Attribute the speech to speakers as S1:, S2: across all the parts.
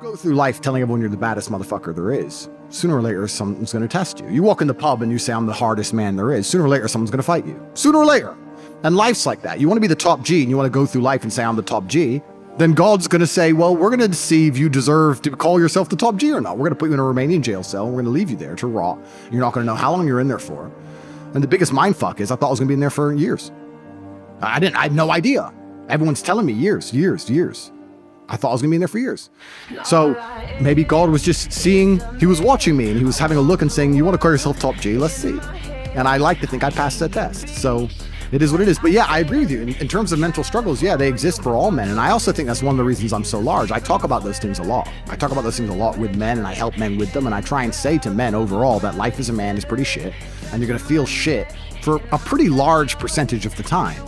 S1: Go through life telling everyone you're the baddest motherfucker there is. Sooner or later, someone's going to test you. You walk in the pub and you say, I'm the hardest man there is. Sooner or later, someone's going to fight you. Sooner or later. And life's like that. You want to be the top G and you want to go through life and say, I'm the top G. Then God's going to say, well, we're going to see if you deserve to call yourself the top G or not. We're going to put you in a Romanian jail cell. We're going to leave you there to rot. You're not going to know how long you're in there for. And the biggest mindfuck is I thought I was going to be in there for years. I had no idea. Everyone's telling me years. I thought I was gonna be in there for years. So maybe God was just seeing, he was watching me and he was having a look and saying, you want to call yourself top G? Let's see. And I like to think I passed that test. So it is what it is. But yeah, I agree with you. In terms of mental struggles, yeah, they exist for all men. And I also think that's one of the reasons I'm so large. I talk about those things a lot. I talk about those things a lot with men and I help men with them. And I try and say to men overall that life as a man is pretty shit. And you're gonna feel shit for a pretty large percentage of the time.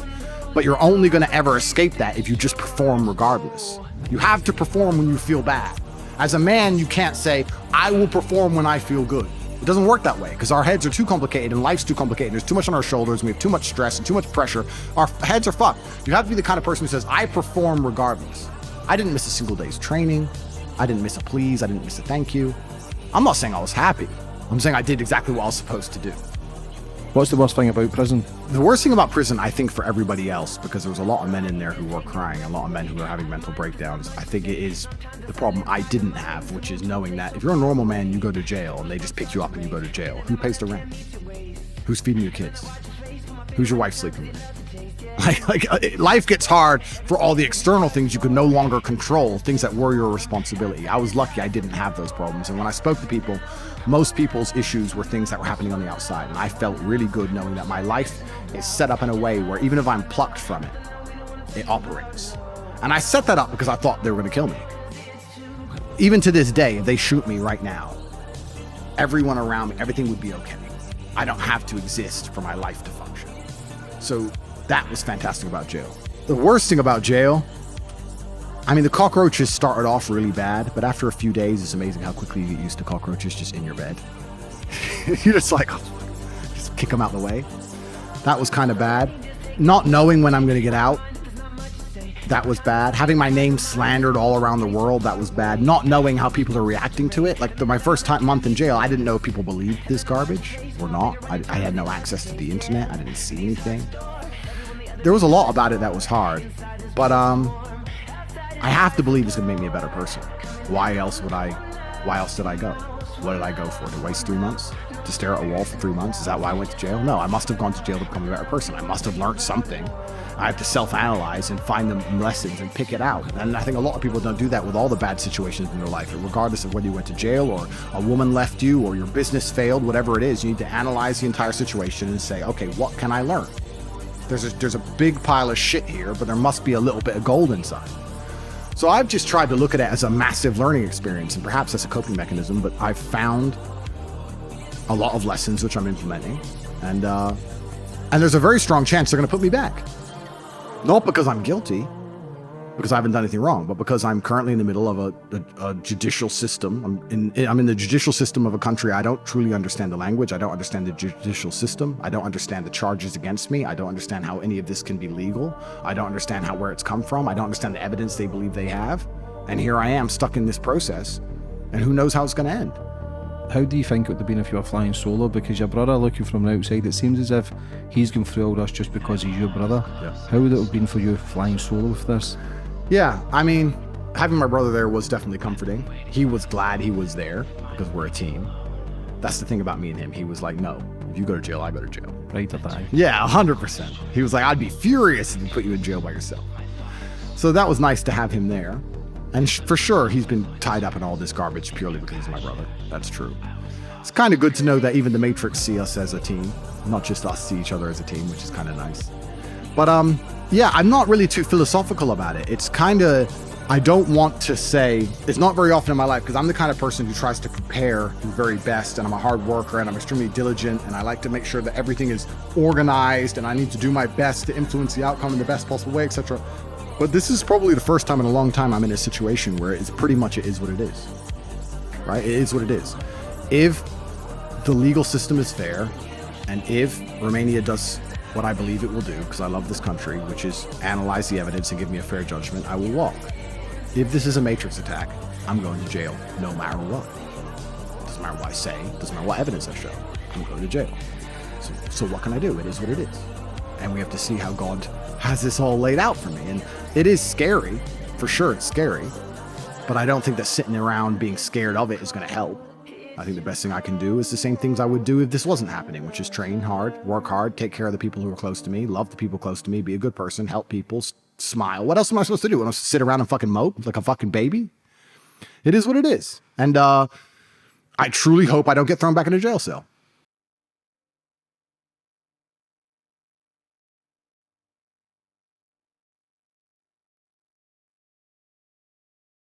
S1: But you're only gonna ever escape that if you just perform regardless. You have to perform when you feel bad. As a man, you can't say, I will perform when I feel good. It doesn't work that way because our heads are too complicated and life's too complicated. There's too much on our shoulders and we have too much stress and too much pressure. Our heads are fucked. You have to be the kind of person who says, I perform regardless. I didn't miss a single day's training. I didn't miss a please. I didn't miss a thank you. I'm not saying I was happy. I'm saying I did exactly what I was supposed to do.
S2: What's the worst thing about prison?
S1: The worst thing about prison, I think, for everybody else, because there was a lot of men in there who were crying, a lot of men who were having mental breakdowns. I think it is the problem I didn't have, which is knowing that if you're a normal man, you go to jail and they just pick you up and you go to jail. Who pays the rent? Who's feeding your kids? Who's your wife sleeping with? Life gets hard for all the external things you can no longer control, things that were your responsibility. I was lucky I didn't have those problems. And when I spoke to people, most people's issues were things that were happening on the outside. And I felt really good knowing that my life is set up in a way where even if I'm plucked from it, it operates. And I set that up because I thought they were going to kill me. Even to this day, if they shoot me right now, everyone around me, everything would be okay. I don't have to exist for my life to function. So that was fantastic about jail. The worst thing about jail, I mean, the cockroaches started off really bad, but after a few days, it's amazing how quickly you get used to cockroaches just in your bed. You're just like, oh, just kick them out the way. That was kind of bad. Not knowing when I'm going to get out, that was bad. Having my name slandered all around the world, that was bad. Not knowing how people are reacting to it. Like my first month in jail, I didn't know if people believed this garbage or not. I had no access to the internet. I didn't see anything. There was a lot about it that was hard, but I have to believe it's gonna make me a better person. Why else did I go? What did I go for? To waste 3 months? To stare at a wall for 3 months? Is that why I went to jail? No, I must have gone to jail to become a better person. I must have learned something. I have to self-analyze and find the lessons and pick it out. And I think a lot of people don't do that with all the bad situations in their life. Regardless of whether you went to jail or a woman left you or your business failed, whatever it is, you need to analyze the entire situation and say, okay, what can I learn? There's a big pile of shit here, but there must be a little bit of gold inside. So I've just tried to look at it as a massive learning experience, and perhaps that's a coping mechanism, but I've found a lot of lessons which I'm implementing, and there's a very strong chance they're going to put me back. Not because I'm guilty, because I haven't done anything wrong, but because I'm currently in the middle of a judicial system. I'm in the judicial system of a country. I don't truly understand the language. I don't understand the judicial system. I don't understand the charges against me. I don't understand how any of this can be legal. I don't understand where it's come from. I don't understand the evidence they believe they have. And here I am stuck in this process, and who knows how it's going to end.
S2: How do you think it would have been if you were flying solo? Because your brother, looking from the outside, it seems as if he's going through all this just because he's your brother.
S1: Yes.
S2: How would it have been for you flying solo with this?
S1: Yeah, I mean, having my brother there was definitely comforting. He was glad he was there because we're a team. That's the thing about me and him. He was like, no, if you go to jail, I go to jail.
S2: Right or die.
S1: Yeah, 100%. He was like, I'd be furious if you put you in jail by yourself. So that was nice to have him there. And for sure, he's been tied up in all this garbage purely because he's my brother. That's true. It's kind of good to know that even the Matrix see us as a team, not just us see each other as a team, which is kind of nice. But yeah, I'm not really too philosophical about it. It's kind of, I don't want to say, it's not very often in my life because I'm the kind of person who tries to prepare the very best, and I'm a hard worker and I'm extremely diligent, and I like to make sure that everything is organized and I need to do my best to influence the outcome in the best possible way, etc. But this is probably the first time in a long time I'm in a situation where it's pretty much it is what it is, right? It is what it is. If the legal system is fair, and if Romania does what I believe it will do, because I love this country, which is analyze the evidence and give me a fair judgment, I will walk. If this is a Matrix attack, I'm going to jail no matter what. Doesn't matter what I say, doesn't matter what evidence I show. I'm going to jail. So what can I do? It is what it is. And we have to see how God has this all laid out for me. And it is scary. For sure, it's scary. But I don't think that sitting around being scared of it is going to help. I think the best thing I can do is the same things I would do if this wasn't happening, which is train hard, work hard, take care of the people who are close to me, love the people close to me, be a good person, help people, smile. What else am I supposed to do? I'm supposed to sit around and fucking mope like a fucking baby? It is what it is. And I truly hope I don't get thrown back in a jail cell.